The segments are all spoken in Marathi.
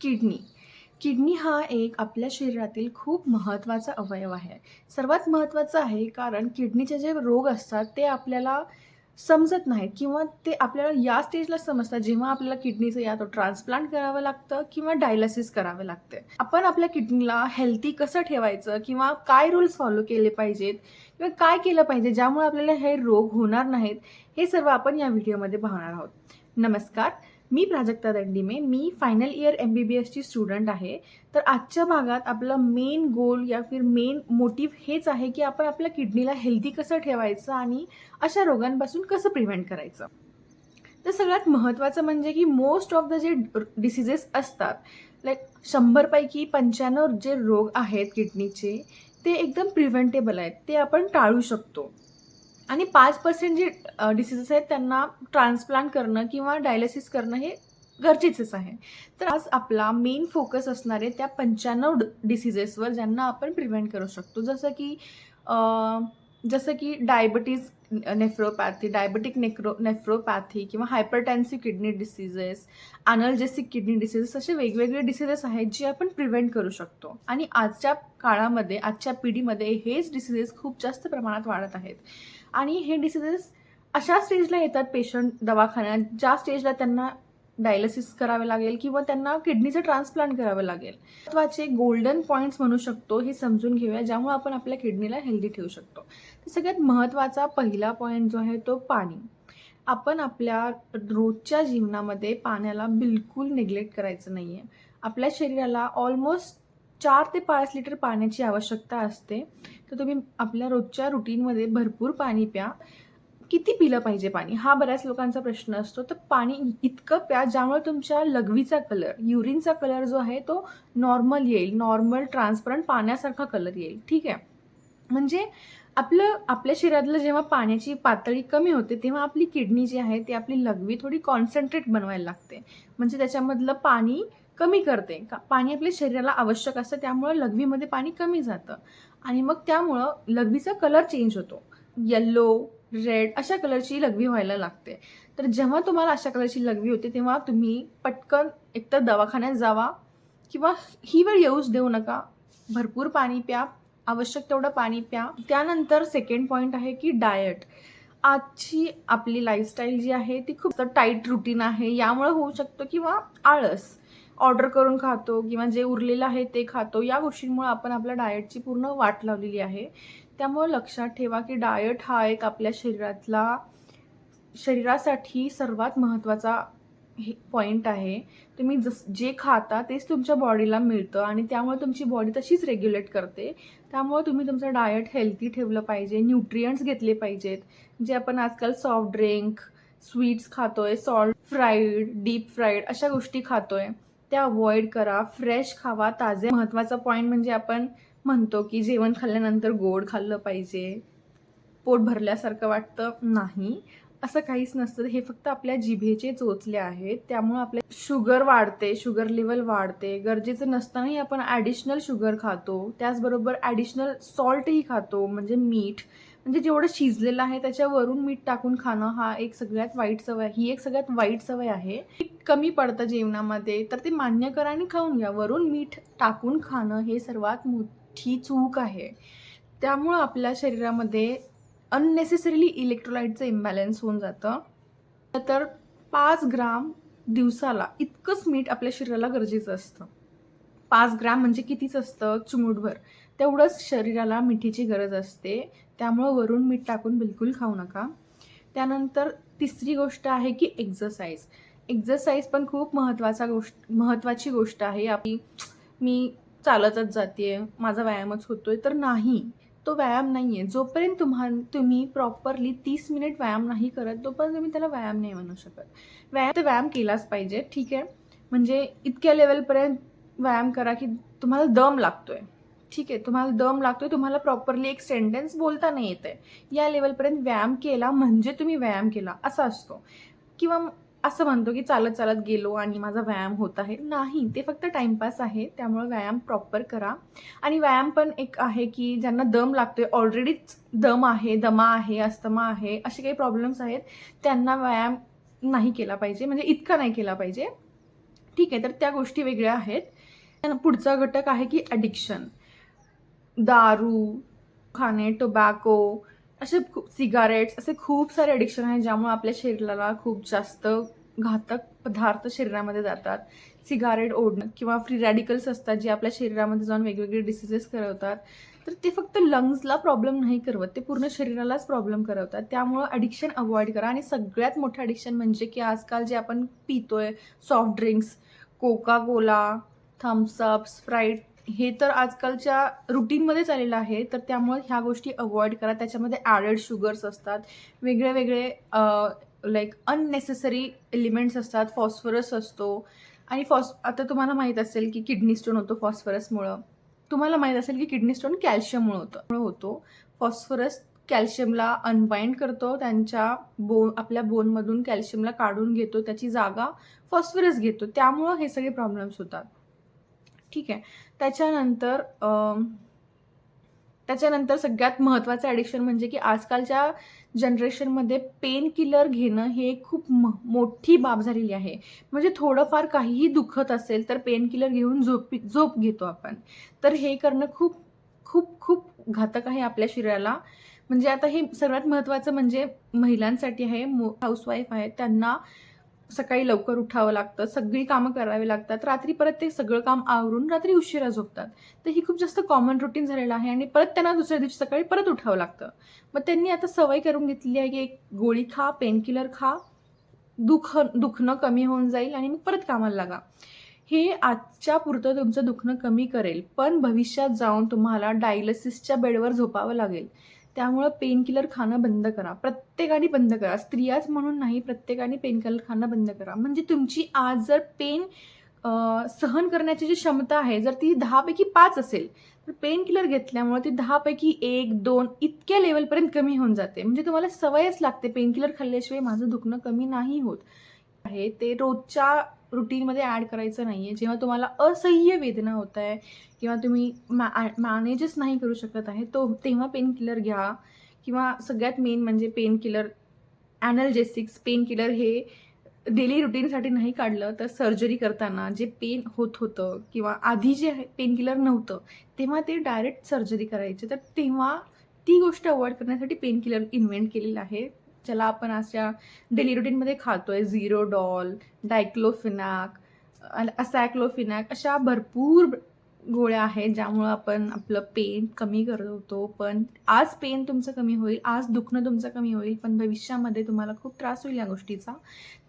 किडनी. किडनी हा एक आपल्या शरीरातील खूप महत्त्वाचा अवयव आहे. सर्वात महत्त्वाचं आहे कारण किडनीचे जे रोग असतात ते आपल्याला समजत नाहीत किंवा ते आपल्याला या स्टेजला समजतात जेव्हा आपल्याला किडनीचं या तो ट्रान्सप्लांट करावं लागतं किंवा डायलिसिस करावे लागते. आपण आपल्या किडनीला हेल्थी कसं ठेवायचं किंवा काय रूल्स फॉलो केले पाहिजेत किंवा काय केलं पाहिजे ज्यामुळे आपल्याला हे रोग होणार नाहीत, हे सर्व आपण या व्हिडिओमध्ये पाहणार आहोत. नमस्कार. मी प्राजक्ता दंडिमे. मी फायनल इयर MBBSची स्टुडंट आहे. तर आजच्या भागात आपलं मेन गोल या फिर मेन मोटिव्ह हेच आहे की आपण आपल्या किडनीला हेल्दी कसं ठेवायचं आणि अशा रोगांपासून कसं प्रिव्हेंट करायचं. तर सगळ्यात महत्त्वाचं म्हणजे की मोस्ट ऑफ द जे डिसीजेस असतात, लाईक 100 पैकी 95 जे रोग आहेत किडनीचे, ते एकदम प्रिव्हेंटेबल आहेत. ते आपण टाळू शकतो. आणि 5% जे डिसीजेस आहेत त्यांना ट्रान्सप्लांट करणं किंवा डायलिसिस करणं हे गरजेचंच आहे. तर आज आपला मेन फोकस असणार आहे त्या 95 डिसीजेसवर ज्यांना आपण प्रिव्हेंट करू शकतो. जसं की डायबिटीज नेफ्रोपॅथी, डायबेटिक नेफ्रोपॅथी किंवा hypertensive kidney diseases, analgesic kidney diseases असे वेगवेगळे डिसीजेस आहेत जे आपण प्रिव्हेंट करू शकतो. आणि आजच्या काळामध्ये, आजच्या पिढीमध्ये हेच डिसीजेस खूप जास्त प्रमाणात वाढत आहेत. आणि हे डिसीजेस अशा स्टेजला येतात पेशंट दवाखान्यात, ज्या स्टेजला त्यांना डायलिसिस करावे लागेल किंवा त्यांना किडनीचं ट्रान्सप्लांट करावं लागेल. महत्त्वाचे गोल्डन पॉईंट्स म्हणू शकतो हे समजून घेऊया, ज्यामुळे आपण आपल्या किडनीला हेल्दी ठेवू शकतो. तर सगळ्यात महत्त्वाचा पहिला पॉईंट जो आहे तो पाणी. आपण आपल्या रोजच्या जीवनामध्ये पाण्याला बिलकुल निग्लेक्ट करायचं नाही आहे. आपल्या शरीराला ऑलमोस्ट 4 ते 5 लिटर पाण्याची आवश्यकता असते. तर तुम्ही आपल्या रोजच्या रुटीनमध्ये भरपूर पाणी प्या. किती पिलं पाहिजे पाणी? हा बऱ्याच लोकांचा प्रश्न असतो. तर पाणी इतकं प्या ज्यामुळे तुमच्या लघवीचा कलर, युरिनचा कलर जो आहे तो नॉर्मल येईल. नॉर्मल ट्रान्सपरंट पाण्यासारखा कलर येईल. ठीक आहे. म्हणजे आपल्या शरीरातलं जेव्हा पाण्याची पातळी कमी होते तेव्हा आपली किडनी जी आहे ती आपली लघवी थोडी कॉन्सन्ट्रेट बनवायला लागते. म्हणजे त्याच्यामधलं पाणी कमी करते. पाणी आपल्या शरीराला आवश्यक असतं, त्यामुळं लघवीमध्ये पाणी कमी जातं आणि मग त्यामुळं लघवीचा कलर चेंज होतो. येलो, रेड अशा कलरची लघवी व्हायला लागते. तर जेव्हा तुम्हाला अशा कलरची लघवी होते तेव्हा तुम्ही पटकन एकतर दवाखान्यात जावा किंवा ही वेळ येऊच देऊ नका. भरपूर पाणी प्या. आवश्यक तेवढं पाणी प्या. त्यानंतर सेकंड पॉईंट आहे की डाएट. आजची आपली लाईफस्टाईल जी आहे ती खूप टाईट रुटीन आहे. यामुळे होऊ शकतं किंवा आळस, ऑर्डर करून खातो किंवा जे उरलेलं आहे ते खातो. या गोष्टींमुळे आपण आपल्या डाएटची पूर्ण वाट लावलेली आहे. त्यामुळे लक्षात ठेवा की डाएट हा एक आपल्या शरीरासाठी सर्वात महत्त्वाचा पॉईंट आहे. तुम्ही जे खाता तेच तुमच्या बॉडीला मिळतं आणि त्यामुळे तुमची बॉडी तशीच रेग्युलेट करते. त्यामुळे तुम्ही तुमचं डाएट हेल्थी ठेवलं पाहिजे. न्यूट्रिएंट्स घेतले पाहिजेत. जे आपण आजकाल सॉफ्ट ड्रिंक, स्वीट्स खातोय, सॉल्ट फ्राईड, डीप फ्राईड अशा गोष्टी खातोय, त्या अव्हॉइड करा. फ्रेश खावा, ताजे. महत्त्वाचा पॉईंट म्हणजे आपण म्हणतो की जेवण खाल्ल्यानंतर गोड खाल्लं पाहिजे. पोट भरल्यासारखं वाटतं. नाही, असं काहीच नसतं. हे फक्त आपल्या जिभेचे चोचले आहेत. त्यामुळे आपल्या शुगर वाढते, शुगर लेवल वाढते. गरजेचं नसतानाही आपण ॲडिशनल शुगर खातो. त्याचबरोबर ॲडिशनल सॉल्टही खातो, म्हणजे मीठ. म्हणजे जेवढं शिजलेलं आहे त्याच्यावरून मीठ टाकून खाणं हा एक सगळ्यात वाईट सवय. ही एक सगळ्यात वाईट सवय आहे. मीठ कमी पडतं जेवणामध्ये तर ते मान्य करा आणि खाऊन घ्या. वरून मीठ टाकून खाणं हे सर्वात मोठी चूक आहे. त्यामुळं आपल्या शरीरामध्ये अननेसेसरीली इलेक्ट्रोलाइटचं इम्बॅलन्स होऊन जातं. तर 5 ग्राम दिवसाला इतकंच मीठ आपल्या शरीराला गरजेचं असतं. 5 ग्राम म्हणजे कितीच असतं? चिमूटभर. तेवढंच शरीराला मिठीची गरज असते. त्यामुळं वरून मीठ टाकून बिलकुल खाऊ नका. त्यानंतर तिसरी गोष्ट आहे की एक्सरसाइज. एक्सरसाइज पण खूप महत्त्वाची गोष्ट आहे. मी चालतच जाते, माझा व्यायामच होतोय, तर नाही. तो व्यायाम नाही आहे. जोपर्यंत तुम्ही प्रॉपरली 30 मिनिट व्यायाम नाही करत, तोपर्यंत तुम्ही त्याला व्यायाम नाही म्हणू शकत. व्यायाम केलाच पाहिजे, ठीक आहे. म्हणजे इतक्या लेवलपर्यंत व्यायाम करा की तुम्हाला दम लागतोय. ठीक आहे, तुम्हाला दम लागतोय, तुम्हाला प्रॉपरली एक सेंटेन्स बोलता नाही येत आहे. या लेवलपर्यंत व्यायाम केला म्हणजे तुम्ही व्यायाम केला असा असतो. किंवा असं म्हणतो की चालत चालत गेलो आणि माझा व्यायाम होत आहे. नाही, ते फक्त टाईमपास आहे. त्यामुळे व्यायाम प्रॉपर करा. आणि व्यायाम पण एक आहे की ज्यांना दम लागतोय, ऑलरेडीच दमा आहे, अस्थमा आहे, असे काही प्रॉब्लेम्स आहेत, त्यांना व्यायाम नाही केला पाहिजे. म्हणजे इतका नाही केला पाहिजे. ठीक आहे, तर त्या गोष्टी वेगळ्या आहेत. पुढचा घटक आहे की ॲडिक्शन. दारू, खाणे, टोबॅको, असे सिगारेट्स, असे खूप सारे ॲडिक्शन आहेत ज्यामुळे आपल्या शरीराला खूप जास्त घातक पदार्थ शरीरामध्ये जातात. सिगारेट ओढणं किंवा फ्री रॅडिकल्स असतात जे आपल्या शरीरामध्ये जाऊन वेगवेगळे डिसीजेस करवतात. तर ते फक्त लंग्सला प्रॉब्लेम नाही करवत, ते पूर्ण शरीरालाच प्रॉब्लेम करवतात. त्यामुळं ॲडिक्शन अवॉइड करा. आणि सगळ्यात मोठं ॲडिक्शन म्हणजे की आजकाल जे आपण पितोय soft drinks, Coca Cola, Thums Up, Sprite, हे तर आजकालच्या रुटीनमध्येच आलेलं आहे. तर त्यामुळे ह्या गोष्टी अवॉइड करा. त्याच्यामध्ये ॲडेड शुगर्स असतात, वेगळे वेगळे लाईक अननेसेसरी एलिमेंट्स असतात, फॉस्फरस असतो. आणि आता तुम्हाला माहीत असेल की किडनी स्टोन होतो फॉस्फरसमुळं. तुम्हाला माहीत असेल की किडनी स्टोन कॅल्शियममुळे होतो. फॉस्फरस कॅल्शियमला अनबाइंड करतो, आपल्या बोनमधून कॅल्शियमला काढून घेतो, त्याची जागा फॉस्फरस घेतो. त्यामुळं हे सगळे प्रॉब्लेम्स होतात. ठीक आहे. त्याच्यानंतर सगळ्यात महत्त्वाचं ॲडिक्शन म्हणजे की आजकालच्या जनरेशनमध्ये पेन किलर घेणं हे खूप मोठी बाब झालेली आहे. म्हणजे थोडंफार काहीही दुखत असेल तर पेन किलर घेऊन झोप घेतो आपण. तर हे करणं खूप खूप खूप घातक आहे आपल्या शरीराला. म्हणजे आता हे सगळ्यात महत्त्वाचं म्हणजे महिलांसाठी आहे, हाऊसवाईफ आहेत, त्यांना सकाळी लवकर उठावं लागतं, सगळी कामं करावी लागतात. रात्री परत ते सगळं काम आवरून रात्री उशिरा झोपतात. तर ही खूप जास्त कॉमन रुटीन झालेलं आहे आणि परत त्यांना दुसऱ्या दिवशी सकाळी परत उठावं लागतं. मग त्यांनी आता सवय करून घेतलेली आहे की एक गोळी खा, पेन किलर खा, दुखणं कमी होऊन जाईल आणि मग परत कामाला लागा. हे आजच्या पुरतं तुमचं दुखणं कमी करेल, पण भविष्यात जाऊन तुम्हाला डायलिसिसच्या बेडवर झोपावं लागेल. त्यामुळं पेन किलर खाणं बंद करा. प्रत्येकाने बंद करा. स्त्रियाच म्हणून नाही, प्रत्येकाने पेन किलर खाणं बंद करा. म्हणजे तुमची आज जर पेन सहन करण्याची जी क्षमता आहे, जर ती 10 पैकी 5 असेल, तर पेन किलर घेतल्यामुळे ती 10 पैकी 1, 2 इतक्या लेव्हलपर्यंत कमी होऊन जाते. म्हणजे तुम्हाला सवयच लागते, पेन किलर खाल्ल्याशिवाय माझं दुखणं कमी नाही होत आहे. ते रोजच्या रुटीनमध्ये ॲड करायचं नाही आहे. जेव्हा तुम्हाला असह्य वेदना होत आहे किंवा तुम्ही मॅनेजच नाही करू शकत आहे, तेव्हा पेन किलर घ्या. किंवा सगळ्यात मेन म्हणजे पेन किलर, ॲनल्जेसिक्स पेन किलर हे डेली रुटीनसाठी नाही काढलं तर सर्जरी करताना जे पेन होत होतं किंवा आधी जे पेन किलर नव्हतं तेव्हा ते डायरेक्ट सर्जरी करायचे. तर तेव्हा ती गोष्ट अवॉइड करण्यासाठी पेन किलर इन्व्हेंट केलेलं आहे, ज्याला आपण अशा डेली रुटीनमध्ये खातोय. झिरोडॉल, डायक्लोफिनॅक, असॅक्लोफिनॅक अशा भरपूर गोळ्या आहेत ज्यामुळं आपण आपलं पेन कमी करतो. पण आज पेन तुमचं कमी होईल, आज दुखणं तुमचं कमी होईल, पण भविष्यामध्ये तुम्हाला खूप त्रास होईल या गोष्टीचा.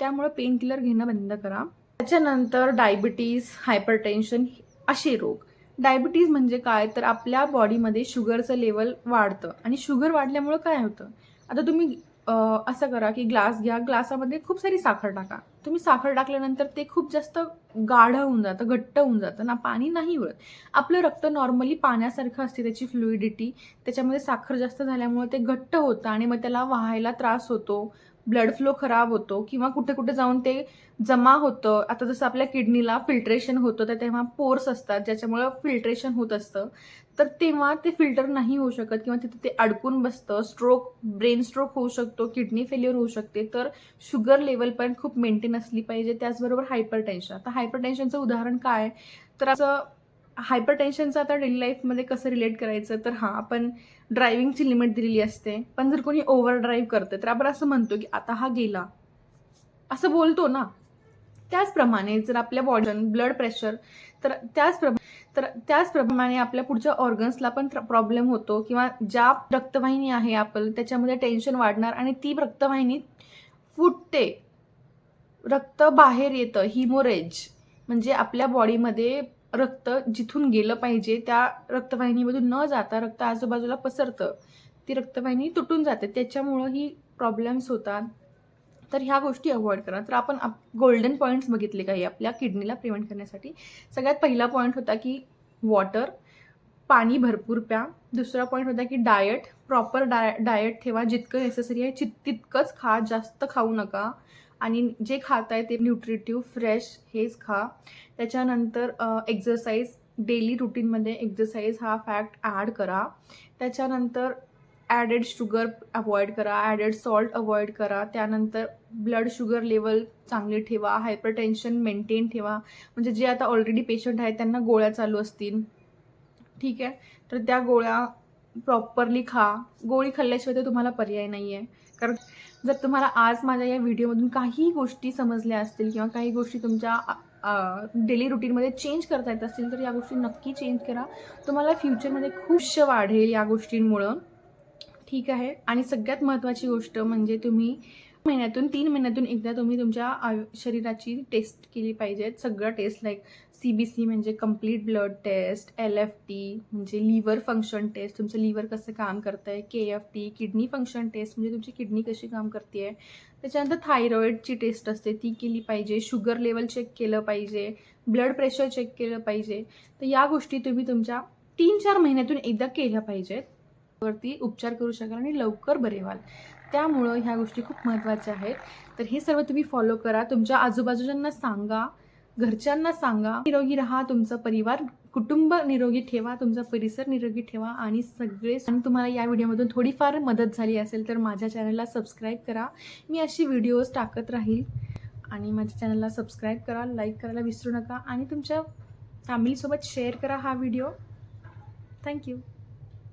त्यामुळं पेन किलर घेणं बंद करा. त्याच्यानंतर डायबिटीज, हायपरटेन्शन असे रोग. डायबिटीज म्हणजे काय, तर आपल्या बॉडीमध्ये शुगरचं लेवल वाढतं आणि शुगर वाढल्यामुळं काय होतं, आता तुम्ही असं करा की ग्लास घ्या, ग्लासामध्ये खूप सारी साखर टाका. तुम्ही साखर टाकल्यानंतर ते खूप जास्त गाढ होऊन जातं, घट्ट होऊन जातं ना, पाणी नाही उरत. आपलं रक्त नॉर्मली पाण्यासारखं असते, त्याची फ्लुइडिटी. त्याच्यामध्ये साखर जास्त झाल्यामुळे ते घट्ट होतं आणि मग त्याला वाहायला त्रास होतो, ब्लड फ्लो खराब होतो किंवा कुठे कुठे जाऊन ते जमा होतं. आता जसं आपल्या किडनीला फिल्ट्रेशन होतं, तर तेव्हा पोर्स असतात ज्याच्यामुळं फिल्ट्रेशन होत असतं. तर तेव्हा ते फिल्टर नाही होऊ शकत किंवा तिथे ते अडकून बसतं. ब्रेन स्ट्रोक होऊ शकतो, किडनी फेल्युअर होऊ शकते. तर शुगर लेवल पण खूप मेंटेन असली पाहिजे. त्याचबरोबर हायपरटेन्शन. आता हायपरटेन्शनचं उदाहरण काय, तर असं हायपरटेन्शनचं आता डेली लाईफमध्ये कसं रिलेट करायचं, तर हां, आपण ड्रायव्हिंगची लिमिट दिलेली असते. पण जर कोणी ओव्हर ड्राईव्ह करतं तर आपण असं म्हणतो की आता हा गेला, असं बोलतो ना. त्याचप्रमाणे जर आपल्या बॉडीचं ब्लड प्रेशर, तर त्याचप्रमाणे आपल्या पुढच्या ऑर्गन्सला पण प्रॉब्लेम होतो किंवा ज्या रक्तवाहिनी आहे आपलं त्याच्यामध्ये टेन्शन वाढणार आणि ती रक्तवाहिनी फुटते, रक्त बाहेर येतं, हिमोरेज. म्हणजे आपल्या बॉडीमध्ये रक्त जिथून गेलं पाहिजे त्या रक्तवाहिनीमधून न जाता रक्त आजूबाजूला पसरतं, ती रक्तवाहिनी तुटून जाते, त्याच्यामुळं ही प्रॉब्लेम्स होतात. तर ह्या गोष्टी अवॉइड करा. तर आपण गोल्डन पॉईंट्स बघितले काही आपल्या किडनीला प्रिव्हेंट करण्यासाठी. सगळ्यात पहिला पॉईंट होता की वॉटर, पाणी भरपूर प्या. दुसरा पॉईंट होता की डाएट, प्रॉपर डाएट ठेवा. जितकं नेसेसरी आहे तितकंच खा, जास्त खाऊ नका. आणि जे खाताय ते न्यूट्रिटिव्ह, फ्रेश हेच खा. त्याच्यानंतर एक्झरसाईज, डेली रुटीनमध्ये एक्झरसाईज हा फॅक्ट ॲड करा. त्याच्यानंतर ॲडेड शुगर अवॉइड करा, ॲडेड सॉल्ट अवॉइड करा. त्यानंतर ब्लड शुगर लेवल चांगली ठेवा, हायपरटेन्शन मेंटेन ठेवा. म्हणजे जे आता ऑलरेडी पेशंट आहेत त्यांना गोळ्या चालू असतील, ठीक आहे, तर त्या गोळ्या प्रॉपरली खा. गोळी खाल्ल्याशिवाय तर तुम्हाला पर्याय नाही आहे. कारण जर तुम्हाला आज माझ्या या व्हिडिओमधून काही गोष्टी समजल्या असतील किंवा काही गोष्टी तुमच्या डेली रुटीनमध्ये चेंज करता येत असतील, तर या गोष्टी नक्की चेंज करा. तुम्हाला फ्युचरमध्ये खूपशं वाढेल या गोष्टींमुळं, ठीक आहे. आणि सगळ्यात महत्त्वाची गोष्ट म्हणजे तुम्ही 3 महिन्यातून एकदा तुम्ही तुमच्या शरीराची टेस्ट केली पाहिजे. सगळं टेस्ट लाईक CBC म्हणजे कंप्लीट ब्लड टेस्ट, LFT म्हणजे लिव्हर फंक्शन टेस्ट, तुमचं लिव्हर कसं काम करतं आहे, KFT किडनी फंक्शन टेस्ट म्हणजे तुमची किडनी कशी काम करते आहे. त्याच्यानंतर थायरॉईडची टेस्ट असते ती केली पाहिजे, शुगर लेवल चेक केलं पाहिजे, ब्लड प्रेशर चेक केलं पाहिजे. तर या गोष्टी तुम्ही तुमच्या 3-4 महिन्यातून एकदा केल्या पाहिजेत. वरती उपचार करू शकाल आणि लवकर बरे व्हाल. त्यामुळं ह्या गोष्टी खूप महत्त्वाच्या आहेत. तर हे सर्व तुम्ही फॉलो करा. तुमच्या आजूबाजूच्यांना सांगा, घरच्यांना सांगा. निरोगी राहा, तुमचा परिवार, कुटुंब निरोगी ठेवा, तुमचा परिसर निरोगी ठेवा आणि आणि तुम्हाला या व्हिडिओमधून थोडीफार मदत झाली असेल तर माझ्या चॅनलला सबस्क्राईब करा. मी अशी व्हिडिओज टाकत राहील आणि माझ्या चॅनलला सबस्क्राईब करा, लाईक करायला विसरू नका आणि तुमच्या फॅमिलीसोबत शेअर करा हा व्हिडिओ. थँक्यू.